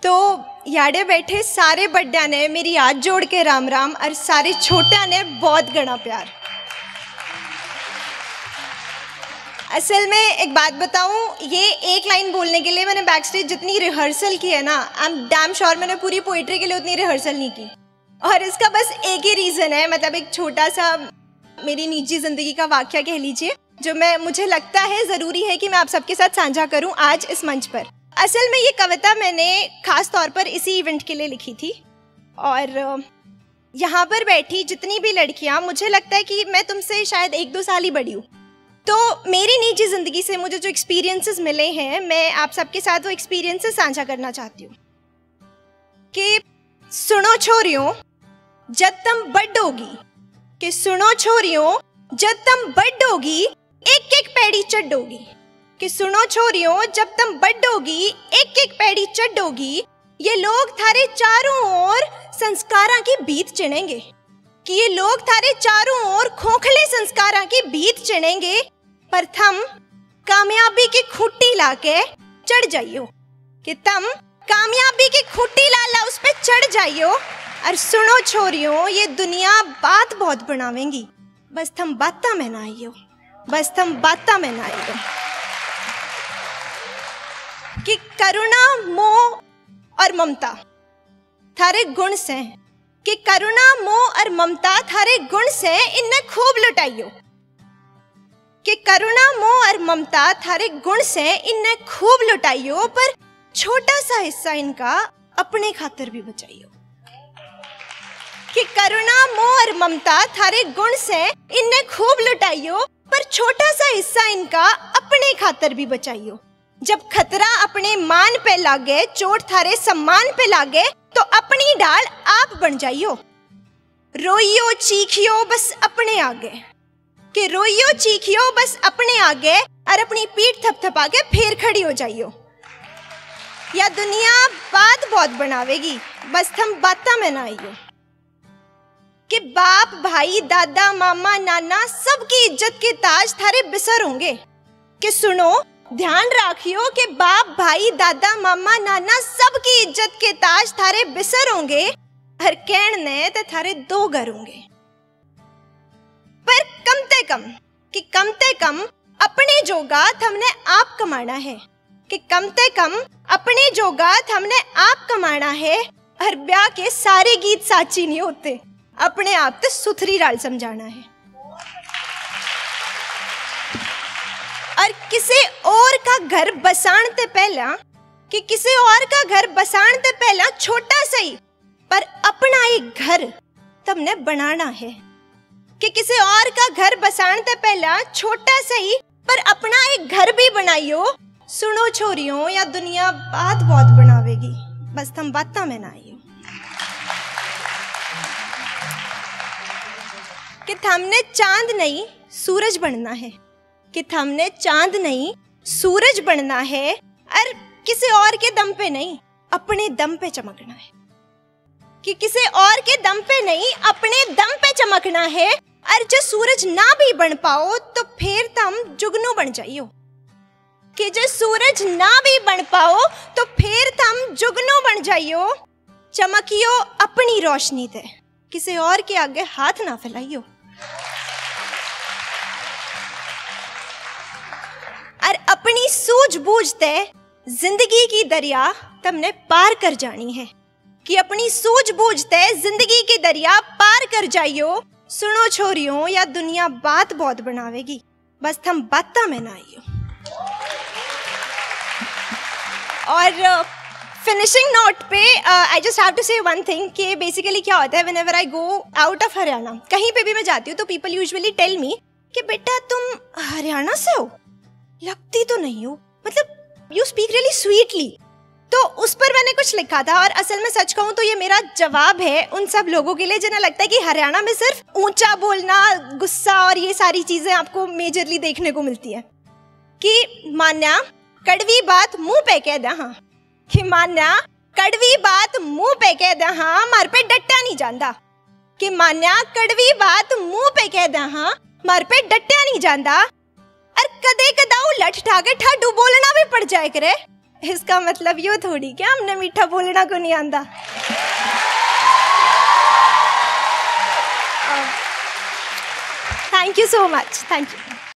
तो याडे बैठे सारे बड्डा ने मेरी हाथ जोड़ के राम राम और सारे छोटा ने बहुत घना प्यार। असल में एक बात बताऊं, ये एक लाइन बोलने के लिए मैंने बैक स्टेज जितनी रिहर्सल की है ना, आई एम डैम श्योर मैंने पूरी पोइट्री के लिए उतनी रिहर्सल नहीं की। और इसका बस एक ही रीज़न है, मतलब एक छोटा सा मेरी निजी ज़िंदगी का वाक़या कह लीजिए, जो मुझे लगता है ज़रूरी है कि मैं आप सबके साथ साझा करूं आज इस मंच पर। असल में ये कविता मैंने ख़ास तौर पर इसी इवेंट के लिए लिखी थी। और यहाँ पर बैठी जितनी भी लड़कियाँ, मुझे लगता है कि मैं तुमसे शायद 1-2 साल ही बड़ी हूँ। तो मेरी निजी ज़िंदगी से मुझे जो एक्सपीरियंसेस मिले हैं, मैं आप सबके साथ वो एक्सपीरियंसेस साझा करना चाहती हूँ। कि सुनो छोरियों जब तुम बड्डोगी, कि सुनो छोरियों जब तुम बड्डोगी एक एक पैड़ी चढ़ोगी, कि सुनो छोरियों जब तुम बड्डोगी एक एक पैड़ी चढ़ोगी, ये लोग थारे चारों ओर संस्कारां की बीत चिनेंगे, कि ये लोग थारे चारों ओर खोखले संस्कारां की बीत चिनेंगे, पर थम कामयाबी की खूंटी लाके चढ़ जाइयो, कि तुम कामयाबी की खूंटी ला उस पे चढ़ जाइयो। और सुनो छोरियों ये दुनिया बात बहुत बनावेंगी, बस थम बाता में ना आइयो, बस थम बाता में ना आइयो। कि करुणा मोह और ममता थारे गुण से, कि करुणा मोह और ममता थारे गुण से इन्हें खूब लुटाइयो, कि करुणा मोह और ममता थारे गुण से इन्हें खूब लुटाइयो, पर छोटा सा हिस्सा इनका अपने खातिर भी बचाइयो। कि करुणा मोह और ममता थारे गुण से इन्हें खूब लुटाइयो, पर छोटा सा हिस्सा इनका अपने खातिर भी बचाइयो। जब खतरा अपने मान पे लागे, चोट थारे सम्मान पे लागे, तो अपनी डाल आप बन जाइयो। रोइयो चीखियो बस अपने आगे, कि रोइयो चीखियो बस अपने आगे, और अपनी पीठ थपथपा के फिर खड़ी हो जाइयो। या दुनिया बात बहुत बनावेगी, बस थम बाता में ना आइयो। कि बाप भाई दादा मामा नाना सबकी इज्जत के ताज थारे बिसर होंगे, कि सुनो ध्यान राखियो कि बाप भाई दादा मामा नाना सबकी इज्जत के ताज थारे बिसर होंगे, हर कहन ने ते थारे 2 घर होंगे, पर कम ते कम अपने जोगा हमने आप कमाना है, कि कम ते कम अपने जोगा हमने आप कमाना है। हर ब्याह के सारे गीत साची नहीं होते, अपने आप ते सुथरी डाल समझाना है। और किसी और का घर बसाणते पहला, कि किसी और का घर बसाणते पहला छोटा सही पर अपना एक घर तुमने बनाना है, कि किसी और का घर बसाणते पहला छोटा सही पर अपना एक घर भी बनाइयो। सुनो छोरियों या दुनिया बात बहुत बनावेगी, बस तुम बाता में ना आइयो। कि हमने चांद नहीं सूरज बनना है, कि हमने चांद नहीं सूरज बनना है, और किसी और के दम पे नहीं अपने दम पे चमकना है, कि किसी और के दम पे नहीं अपने दम पे चमकना है। और जो सूरज ना भी बन पाओ तो फिर तुम जुगनू बन जाइयो, कि जो सूरज ना भी बन पाओ तो फिर तुम जुगनू बन जाइयो। चमकियो अपनी रोशनी ते, किसी और के आगे हाथ ना फैलाइयो। और अपनी सूझबूझ ते जिंदगी की दरिया तुमने पार कर जानी है, कि अपनी सूझबूझ ते जिंदगी की दरिया पार कर जाइयो। सुनो छोरियों या दुनिया बात बहुत बनावेगी, बस थम बाता में ना आइयो। और फिनिशिंग नोट पे आई जस्ट हैव टू से वन थिंग, कि बेसिकली क्या होता है, whenever I go out of Haryana, कहीं पे भी मैं जाती हूँ तो पीपल यूजुअली टेल मी कि बेटा तुम हरियाणा से हो, लगती तो नहीं हो, मतलब यू स्पीक रियली स्वीटली। तो उस पर मैंने कुछ लिखा था, और असल में सच कहूँ तो ये मेरा जवाब है उन सब लोगों के लिए जिन्हें लगता है कि हरियाणा में सिर्फ ऊंचा बोलना, गुस्सा और ये सारी चीजें आपको मेजरली देखने को मिलती है। कि मान्या कड़वी बात मुंह पे कह दा, हाँ, कि मान्या कड़वी बात मुंह पे कह दा, हाँ, मार पे डट्टा नहीं जांदा, कि मान्या कड़वी बात मुंह पे कह दा, हाँ, मार पे डट्टा नहीं जांदा। और कदे कदाऊ लठ ठाके ठाडू बोलना भी पड़ जाए करे, इसका मतलब यो थोड़ी क्या हमने मीठा बोलना को नहीं आंदा। Thank you so much, thank you.